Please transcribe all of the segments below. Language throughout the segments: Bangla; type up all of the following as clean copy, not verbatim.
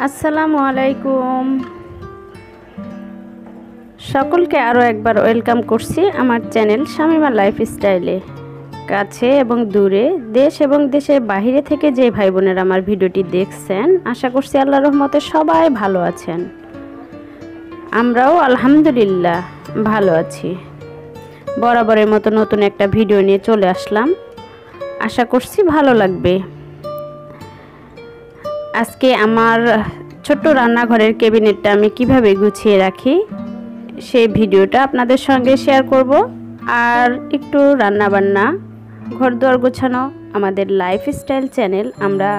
আসসালামু আলাইকুম। সকলকে আরও একবার ওয়েলকাম করছি আমার চ্যানেল শামিমা লাইফস্টাইলে। কাছে এবং দূরে, দেশ এবং দেশের বাইরে থেকে যে ভাই বোনেরা আমার ভিডিওটি দেখছেন, আশা করছি আল্লাহর রহমতে সবাই ভালো আছেন। আমরাও আলহামদুলিল্লাহ ভালো আছি। বরাবরের মতো নতুন একটা ভিডিও নিয়ে চলে আসলাম, আশা করছি ভালো লাগবে। আজকে আমার ছোট্ট রান্নাঘরের ক্যাবিনেটটা আমি কিভাবে গুছিয়ে রাখি সেই ভিডিওটা আপনাদের সঙ্গে শেয়ার করব। আর একটু রান্নাবান্না, ঘরদুয়ার গোছানো, আমাদের লাইফস্টাইল চ্যানেল, আমরা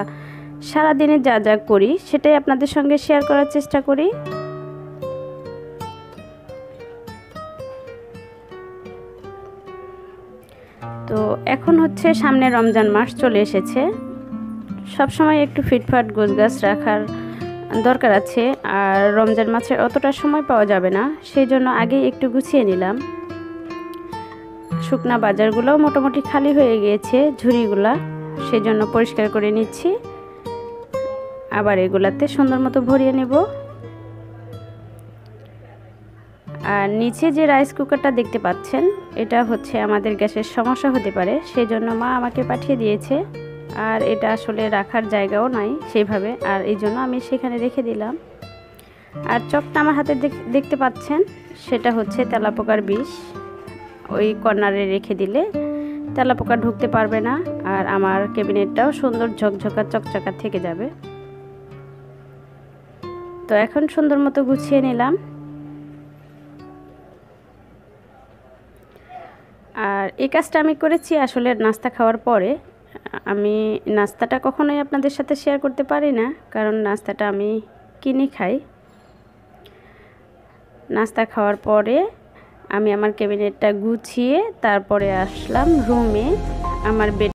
সারাদিনে যা যা করি সেটাই আপনাদের সঙ্গে শেয়ার করার চেষ্টা করি। তো এখন হচ্ছে সামনে রমজান মাস চলে এসেছে, সবসময় একটু ফিটফাট গোছগাছ রাখার দরকার আছে। আর রমজান মাসের অতটা সময় পাওয়া যাবে না, সেই জন্য আগেই একটু গুছিয়ে নিলাম। শুকনা বাজারগুলোও মোটামুটি খালি হয়ে গিয়েছে, ঝুড়িগুলা, সেই জন্য পরিষ্কার করে নিচ্ছি। আবার এগুলাতে সুন্দর মতো ভরিয়ে নেব। আর নিচে যে রাইস কুকারটা দেখতে পাচ্ছেন, এটা হচ্ছে আমাদের গ্যাসের সমস্যা হতে পারে, সেই জন্য মা আমাকে পাঠিয়ে দিয়েছে। আর এটা আসলে রাখার জায়গাও নাই সেইভাবে, আর এই জন্য আমি সেখানে রেখে দিলাম। আর চকটা আমার হাতে দেখতে পাচ্ছেন, সেটা হচ্ছে তেলাপোকার বিষ। ওই কর্নারে রেখে দিলে তেলাপোকা ঢুকতে পারবে না, আর আমার ক্যাবিনেটটাও সুন্দর ঝকঝকা চকচকা থেকে যাবে। তো এখন সুন্দর মতো গুছিয়ে নিলাম। আর এই কাজটা আমি করেছি আসলে নাস্তা খাওয়ার পরে। আমি নাস্তাটা কখনোই আপনাদের সাথে শেয়ার করতে পারি না, কারণ নাস্তাটা আমি কিনে খাই। নাস্তা খাওয়ার পরে আমি আমার ক্যাবিনেটটা গুছিয়ে তারপরে আসলাম রুমে। আমার বেড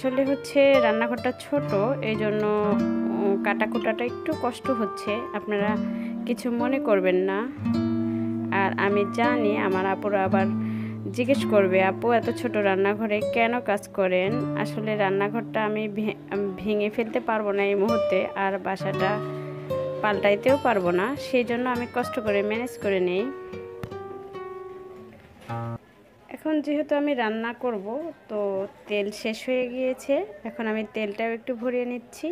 আসলে হচ্ছে রান্নাঘরটা ছোট, এই জন্য কাটাকুটাটা একটু কষ্ট হচ্ছে, আপনারা কিছু মনে করবেন না। আর আমি জানি আমার আপুরা আবার জিজ্ঞেস করবে, আপু এত ছোট রান্নাঘরে কেন কাজ করেন? আসলে রান্নাঘরটা আমি ভেঙে ফেলতে পারবো না এই মুহূর্তে, আর বাসাটা পাল্টাইতেও পারবো না, সেই জন্য আমি কষ্ট করে ম্যানেজ করে নেই। এখন যেহেতু আমি রান্না করব, তো তেল শেষ হয়ে গিয়েছে, এখন আমি তেলটাও একটু ভরিয়ে নিচ্ছি।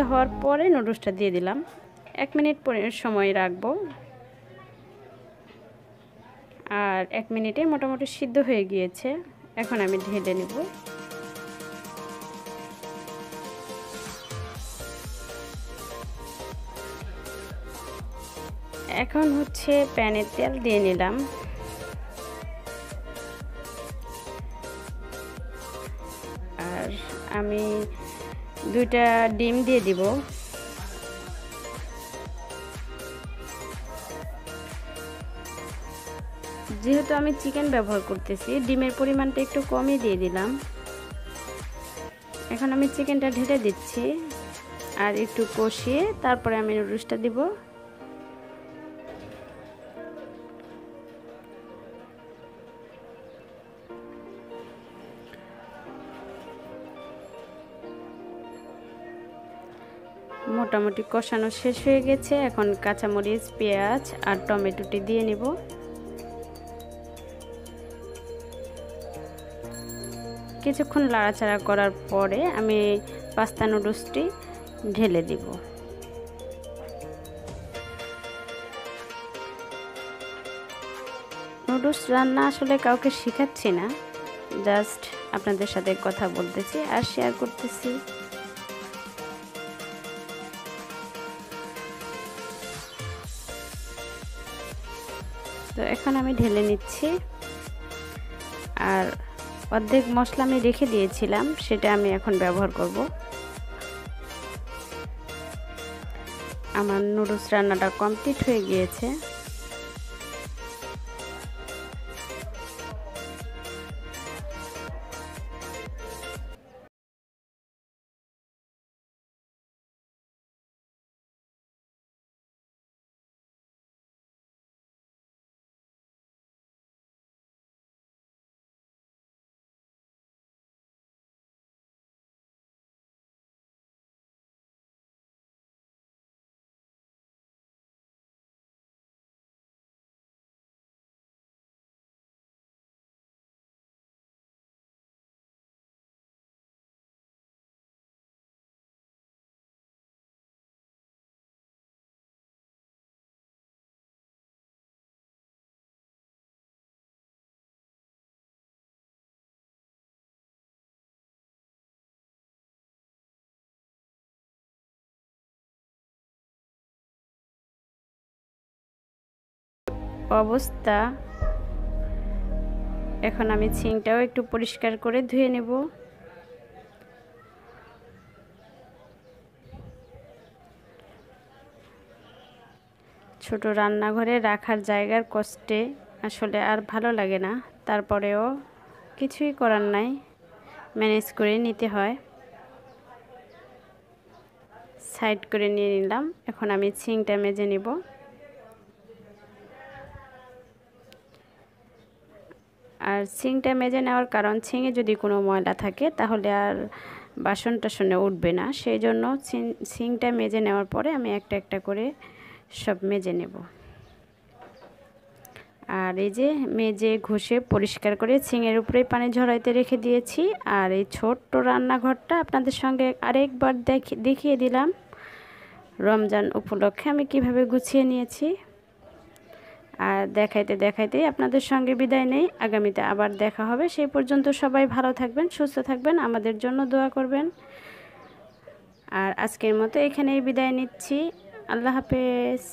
হওয়ার পরে নুডলসটা দিয়ে দিলাম, 1 মিনিট সময় রাখবো। আর 1 মিনিটে মোটামুটি সিদ্ধ হয়ে গিয়েছে, এখন আমি ঢেলে নেব। এখন হচ্ছে প্যানে তেল দিয়ে নিলাম, আর আমি 2টা ডিম দিয়ে দিব। যেহেতু আমি চিকেন ব্যবহার করতেছি, ডিমের পরিমাণটা একটু কমই দিয়ে দিলাম। এখন আমি চিকেনটা ঢেলে দিচ্ছি আর একটু কষিয়ে তারপরে আমি নুডলসটা দিব। মোটামুটি কষানো শেষ হয়ে গেছে, এখন কাঁচামরিচ, পেঁয়াজ আর টমেটোটি দিয়ে নিব। কিছুক্ষণ লাড়াচাড়া করার পরে আমি পাস্তা নুডলসটি ঢেলে দিব। নুডলস রান্না আসলে কাউকে শেখাচ্ছি না, জাস্ট আপনাদের সাথে কথা বলতেছি আর শেয়ার করতেছি। তো এখন আমি ঢেলে নিচ্ছি, আর অর্ধেক মশলা আমি রেখে দিয়েছিলাম, সেটা আমি এখন ব্যবহার করব। আমার নুডলস রান্নাটা কমপ্লিট হয়ে গিয়েছে। অবস্থা, এখন আমি ছিংটাও একটু পরিষ্কার করে ধুয়ে নেব। ছোট রান্নাঘরে রাখার জায়গার কষ্টে আসলে আর ভালো লাগে না, তারপরেও কিছুই করার নাই, ম্যানেজ করে নিতে হয়। সাইড করে নিয়ে নিলাম। এখন আমি ছিংটা মেজে নিব। আর ছিংটা মেজে নেওয়ার কারণ, ছিঙে যদি কোনো ময়লা থাকে তাহলে আর বাসন টাসনে উঠবে না, সেই জন্য ছিংটা মেজে নেওয়ার পরে আমি একটা একটা করে সব মেজে নেব। আর এই যে মেজে ঘষে পরিষ্কার করে ছিঙের উপরেই পানি ঝরাইতে রেখে দিয়েছি। আর এই ছোট্ট রান্নাঘরটা আপনাদের সঙ্গে আরেকবার দেখিয়ে দিলাম রমজান উপলক্ষে আমি কিভাবে গুছিয়ে নিয়েছি। আর দেখাইতে দেখাইতে আপনাদের সঙ্গে বিদায় নেই, আগামীতে আবার দেখা হবে। সেই পর্যন্ত সবাই ভালো থাকবেন, সুস্থ থাকবেন, আমাদের জন্য দোয়া করবেন। আর আজকের মতো এখানেই বিদায় নিচ্ছি। আল্লাহ হাফেজ।